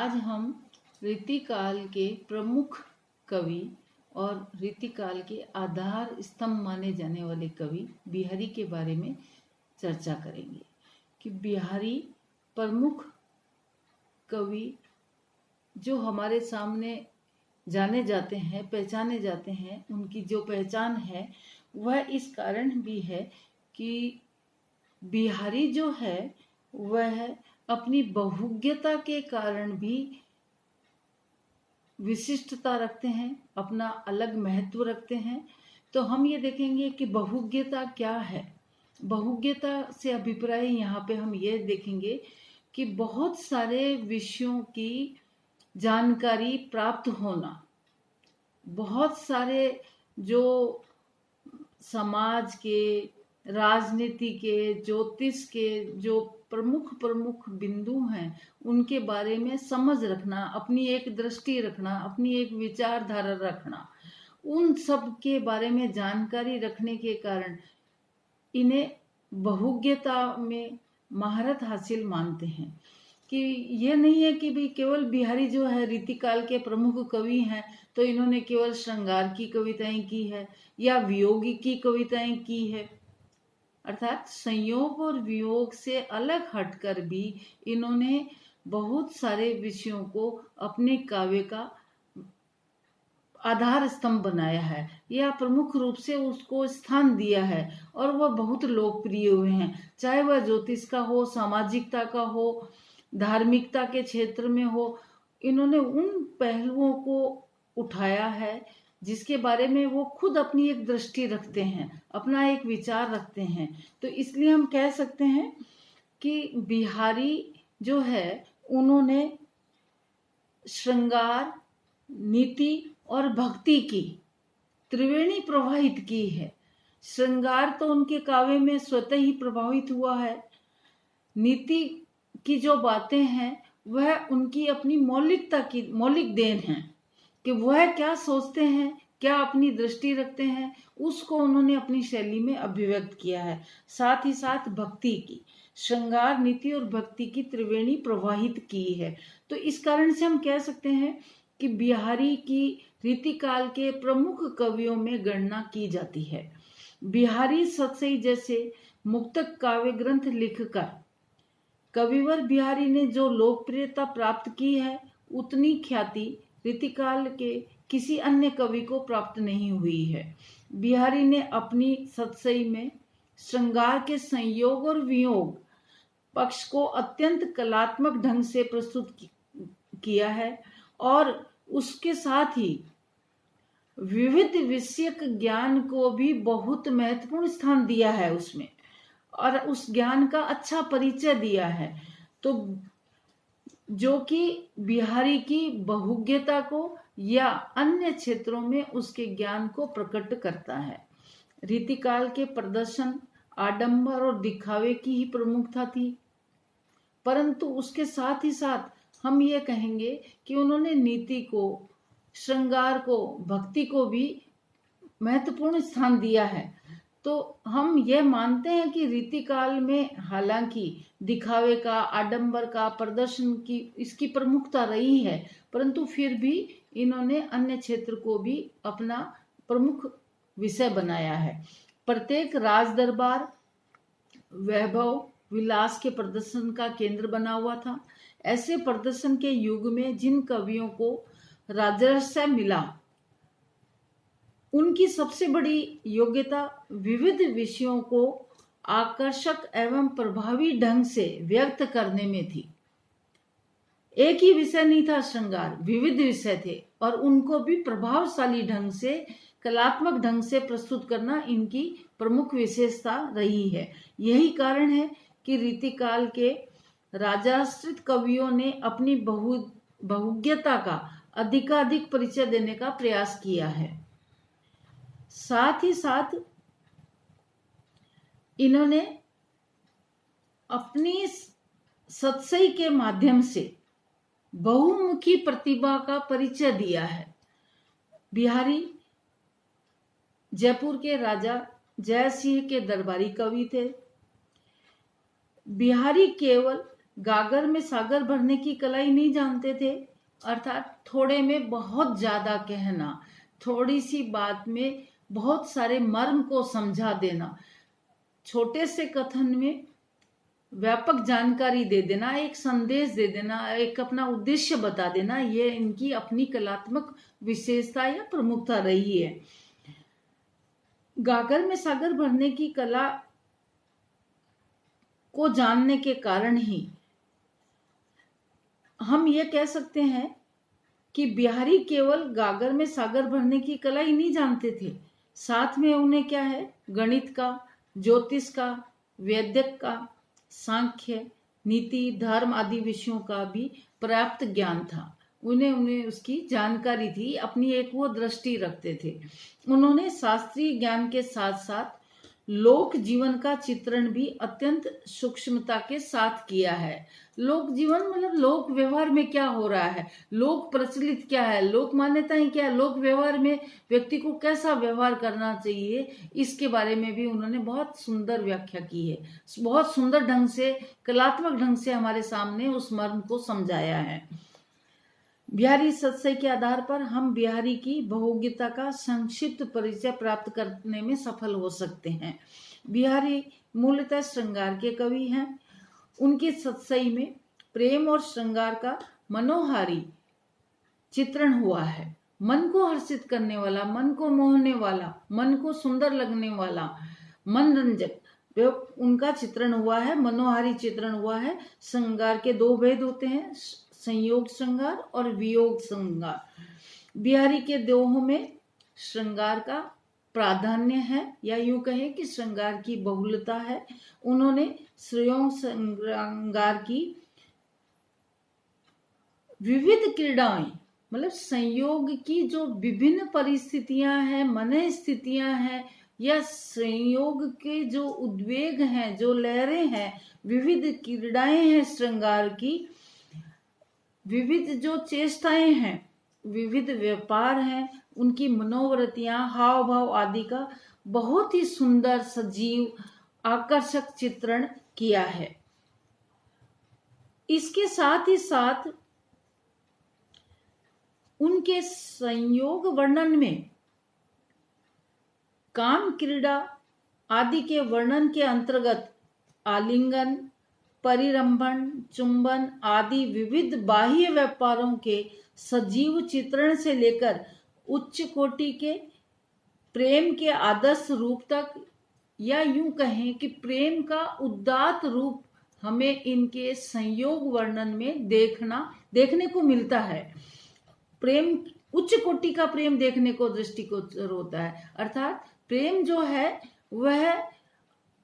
आज हम रीतिकाल के प्रमुख कवि और रीतिकाल के आधार स्तंभ माने जाने वाले कवि बिहारी के बारे में चर्चा करेंगे कि बिहारी प्रमुख कवि जो हमारे सामने जाने जाते हैं, पहचाने जाते हैं। उनकी जो पहचान है वह इस कारण भी है कि बिहारी जो है वह अपनी बहुज्ञता के कारण भी विशिष्टता रखते हैं, अपना अलग महत्व रखते हैं। तो हम ये देखेंगे कि बहुज्ञता क्या है। बहुज्ञता से अभिप्राय यहाँ पे हम ये देखेंगे कि बहुत सारे विषयों की जानकारी प्राप्त होना, बहुत सारे जो समाज के, राजनीति के, ज्योतिष के जो प्रमुख बिंदु हैं उनके बारे में समझ रखना, अपनी एक दृष्टि रखना, अपनी एक विचारधारा रखना, उन सब के बारे में जानकारी रखने के कारण इन्हें बहुज्ञता में महारत हासिल मानते हैं। कि ये नहीं है कि भाई केवल बिहारी जो है रीतिकाल के प्रमुख कवि हैं तो इन्होंने केवल श्रृंगार की कविताएं की है या वियोग की कविताएं की है। अर्थात संयोग और वियोग से अलग हटकर भी इन्होंने बहुत सारे विषयों को अपने काव्य का आधार स्तंभ बनाया है या प्रमुख रूप से उसको स्थान दिया है और वह बहुत लोकप्रिय हुए हैं। चाहे वह ज्योतिष का हो, सामाजिकता का हो, धार्मिकता के क्षेत्र में हो, इन्होंने उन पहलुओं को उठाया है जिसके बारे में वो खुद अपनी एक दृष्टि रखते हैं, अपना एक विचार रखते हैं। तो इसलिए हम कह सकते हैं कि बिहारी जो है उन्होंने श्रृंगार, नीति और भक्ति की त्रिवेणी प्रवाहित की है। श्रृंगार तो उनके काव्य में स्वतः ही प्रभावित हुआ है। नीति की जो बातें हैं वह उनकी अपनी मौलिक देन है कि वह क्या सोचते हैं, क्या अपनी दृष्टि रखते हैं, उसको उन्होंने अपनी शैली में अभिव्यक्त किया है। साथ ही साथ भक्ति की, श्रृंगार, नीति और भक्ति की त्रिवेणी प्रवाहित की है। तो इस कारण से हम कह सकते हैं कि बिहारी की रीतिकाल के प्रमुख कवियों में गणना की जाती है। बिहारी सतसई जैसे मुक्तक काव्य ग्रंथ लिखकर कविवर बिहारी ने जो लोकप्रियता प्राप्त की है उतनी ख्याति रीतिकाल के किसी अन्य कवि को प्राप्त नहीं हुई है। बिहारी ने अपनी सतसई में श्रृंगार के संयोग और वियोग पक्ष को अत्यंत कलात्मक ढंग से प्रस्तुत किया है और उसके साथ ही विविध विषयक ज्ञान को भी बहुत महत्वपूर्ण स्थान दिया है उसमें और उस ज्ञान का अच्छा परिचय दिया है। तो जो कि बिहारी की बहुज्ञता को या अन्य क्षेत्रों में उसके ज्ञान को प्रकट करता है। रीतिकाल के प्रदर्शन, आडंबर और दिखावे की ही प्रमुखता थी, परंतु उसके साथ ही साथ हम ये कहेंगे कि उन्होंने नीति को, श्रृंगार को, भक्ति को भी महत्वपूर्ण स्थान दिया है। तो हम यह मानते हैं कि रीतिकाल में हालांकि दिखावे का, आडंबर का, प्रदर्शन की इसकी प्रमुखता रही है, परंतु फिर भी इन्होंने अन्य क्षेत्र को भी अपना प्रमुख विषय बनाया है। प्रत्येक राज दरबार वैभव विलास के प्रदर्शन का केंद्र बना हुआ था। ऐसे प्रदर्शन के युग में जिन कवियों को राजर्षय मिला उनकी सबसे बड़ी योग्यता विविध विषयों को आकर्षक एवं प्रभावी ढंग से व्यक्त करने में थी। एक ही विषय नहीं था श्रृंगार, विविध विषय थे और उनको भी प्रभावशाली ढंग से, कलात्मक ढंग से प्रस्तुत करना इनकी प्रमुख विशेषता रही है। यही कारण है कि रीतिकाल के राजाश्रित कवियों ने अपनी बहुज्ञता का अधिकाधिक परिचय देने का प्रयास किया है। साथ ही साथ इन्होंने अपनी सतसई के माध्यम से बहुमुखी प्रतिभा का परिचय दिया है। बिहारी जयपुर के राजा जय सिंह के दरबारी कवि थे। बिहारी केवल गागर में सागर भरने की कला ही नहीं जानते थे, अर्थात थोड़े में बहुत ज्यादा कहना, थोड़ी सी बात में बहुत सारे मर्म को समझा देना, छोटे से कथन में व्यापक जानकारी दे देना, एक संदेश दे देना, एक अपना उद्देश्य बता देना, ये इनकी अपनी कलात्मक विशेषता या प्रमुखता रही है। गागर में सागर भरने की कला को जानने के कारण ही हम ये कह सकते हैं कि बिहारी केवल गागर में सागर भरने की कला ही नहीं जानते थे, साथ में उन्हें क्या है, गणित का, ज्योतिष का, वैदिक का, सांख्य, नीति, धर्म आदि विषयों का भी पर्याप्त ज्ञान था। उन्हें उसकी जानकारी थी, अपनी एक वो दृष्टि रखते थे। उन्होंने शास्त्रीय ज्ञान के साथ साथ लोक जीवन का चित्रण भी अत्यंत सूक्ष्मता के साथ किया है। लोक जीवन मतलब लोक व्यवहार में क्या हो रहा है, लोक प्रचलित क्या है, लोक मान्यताएं क्या है, लोक व्यवहार में व्यक्ति को कैसा व्यवहार करना चाहिए, इसके बारे में भी उन्होंने बहुत सुंदर व्याख्या की है। बहुत सुंदर ढंग से, कलात्मक ढंग से हमारे सामने उस मर्म को समझाया है। बिहारी सत्सई के आधार पर हम बिहारी की बहुज्ञता का संक्षिप्त परिचय प्राप्त करने में सफल हो सकते हैं। बिहारी मूलतः श्रृंगार के कवि हैं। उनकी सत्सई में प्रेम और श्रृंगार का मनोहारी चित्रण हुआ है। मन को हर्षित करने वाला, मन को मोहने वाला, मन को सुंदर लगने वाला, मनरंजक उनका चित्रण हुआ है, मनोहारी चित्रण हुआ है। श्रृंगार के दो भेद होते हैं, संयोग श्रृंगार और वियोग श्रृंगार। बिहारी के दोहों में श्रृंगार का प्राधान्य है, या यूं कहें कि श्रृंगार की बहुलता है। उन्होंने संयोग श्रृंगार की विविध क्रीड़ाएं, मतलब संयोग की जो विभिन्न परिस्थितियां हैं, मन स्थितियां हैं, या संयोग के जो उद्वेग हैं, जो लहरें हैं, विविध क्रीड़ाएं हैं श्रृंगार की, विविध जो चेष्टाएं हैं, विविध व्यापार हैं, उनकी मनोवृत्तियां, हाव भाव आदि का बहुत ही सुंदर, सजीव, आकर्षक चित्रण किया है। इसके साथ ही साथ उनके संयोग वर्णन में काम क्रीड़ा आदि के वर्णन के अंतर्गत आलिंगन, परिरंभण, चुंबन आदि विविध बाह्य व्यापारों के सजीव चित्रण से लेकर उच्च कोटि के प्रेम के आदर्श रूप तक, या यूं कहें कि प्रेम का उदात्त रूप हमें इनके संयोग वर्णन में देखने को मिलता है। प्रेम, उच्च कोटि का प्रेम देखने को दृष्टिगोचर होता है, अर्थात प्रेम जो है वह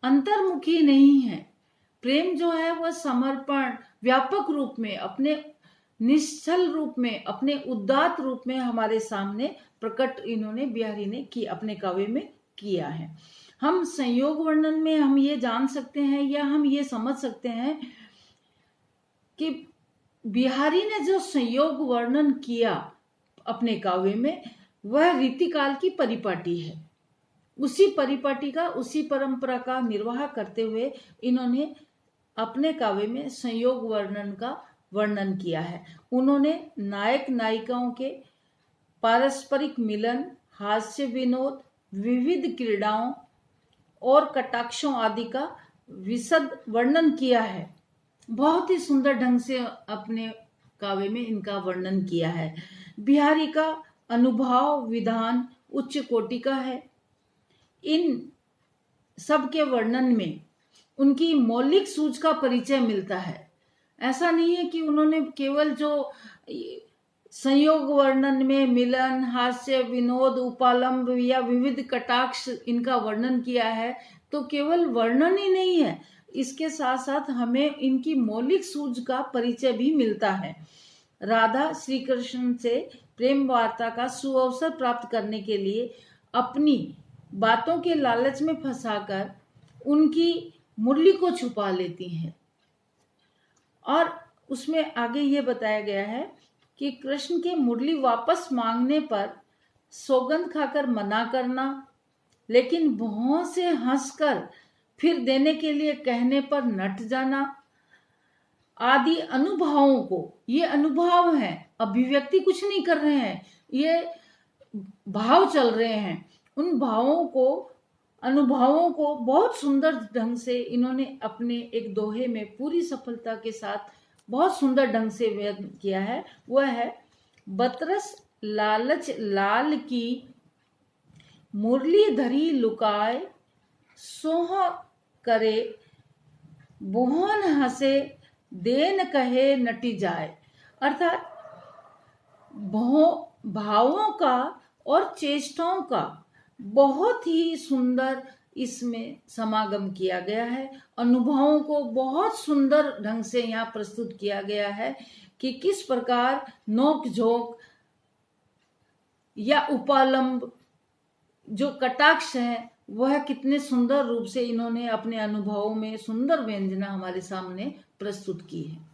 अंतर्मुखी नहीं है। प्रेम जो है वह समर्पण, व्यापक रूप में, अपने निश्चल रूप में, अपने उदात्त रूप में हमारे सामने प्रकट इन्होंने, बिहारी ने की, अपने काव्य में किया है। हम संयोग वर्णन में हम ये जान सकते हैं, या हम ये समझ सकते हैं कि बिहारी ने जो संयोग वर्णन किया अपने काव्य में, वह रीतिकाल की परिपाटी है। उसी परिपाटी का, उसी परंपरा का निर्वाह करते हुए इन्होंने अपने काव्य में संयोग वर्णन का वर्णन किया है। उन्होंने नायक नायिकाओं के पारस्परिक मिलन, हास्य विनोद, विविध क्रीड़ाओं और कटाक्षों आदि का विशद वर्णन किया है। बहुत ही सुंदर ढंग से अपने काव्य में इनका वर्णन किया है। बिहारी का अनुभव विधान उच्च कोटि का है। इन सब के वर्णन में उनकी मौलिक सूझ का परिचय मिलता है। ऐसा नहीं है कि उन्होंने केवल जो संयोग वर्णन में मिलन, हास्य, विनोद, उपालंब या विविध कटाक्ष इनका वर्णन किया है तो केवल वर्णन ही नहीं है, इसके साथ साथ हमें इनकी मौलिक सूझ का परिचय भी मिलता है। राधा श्री कृष्ण से प्रेम वार्ता का सुअवसर प्राप्त करने के लिए अपनी बातों के लालच में फंसाकर उनकी मुरली को छुपा लेती हैं, और उसमें आगे ये बताया गया है कि कृष्ण के मुरली वापस मांगने पर सौगंध खाकर मना करना, लेकिन भौं से हंसकर फिर देने के लिए कहने पर नट जाना, आदि अनुभवों को, ये अनुभव हैं, अभिव्यक्ति कुछ नहीं कर रहे हैं, ये भाव चल रहे हैं, उन भावों को, अनुभवों को बहुत सुंदर ढंग से इन्होंने अपने एक दोहे में पूरी सफलता के साथ बहुत सुंदर ढंग से व्यक्त किया है। वह है, बतरस लालच लाल की मुरली धरी लुकाए, सोह करे बोहन हंसे देन कहे नटी जाए। अर्थात भावों का और चेष्टाओं का बहुत ही सुंदर इसमें समागम किया गया है। अनुभवों को बहुत सुंदर ढंग से यहाँ प्रस्तुत किया गया है कि किस प्रकार नोक झोंक या उपालंब जो कटाक्ष है वह कितने सुंदर रूप से इन्होंने अपने अनुभवों में सुंदर व्यंजना हमारे सामने प्रस्तुत की है।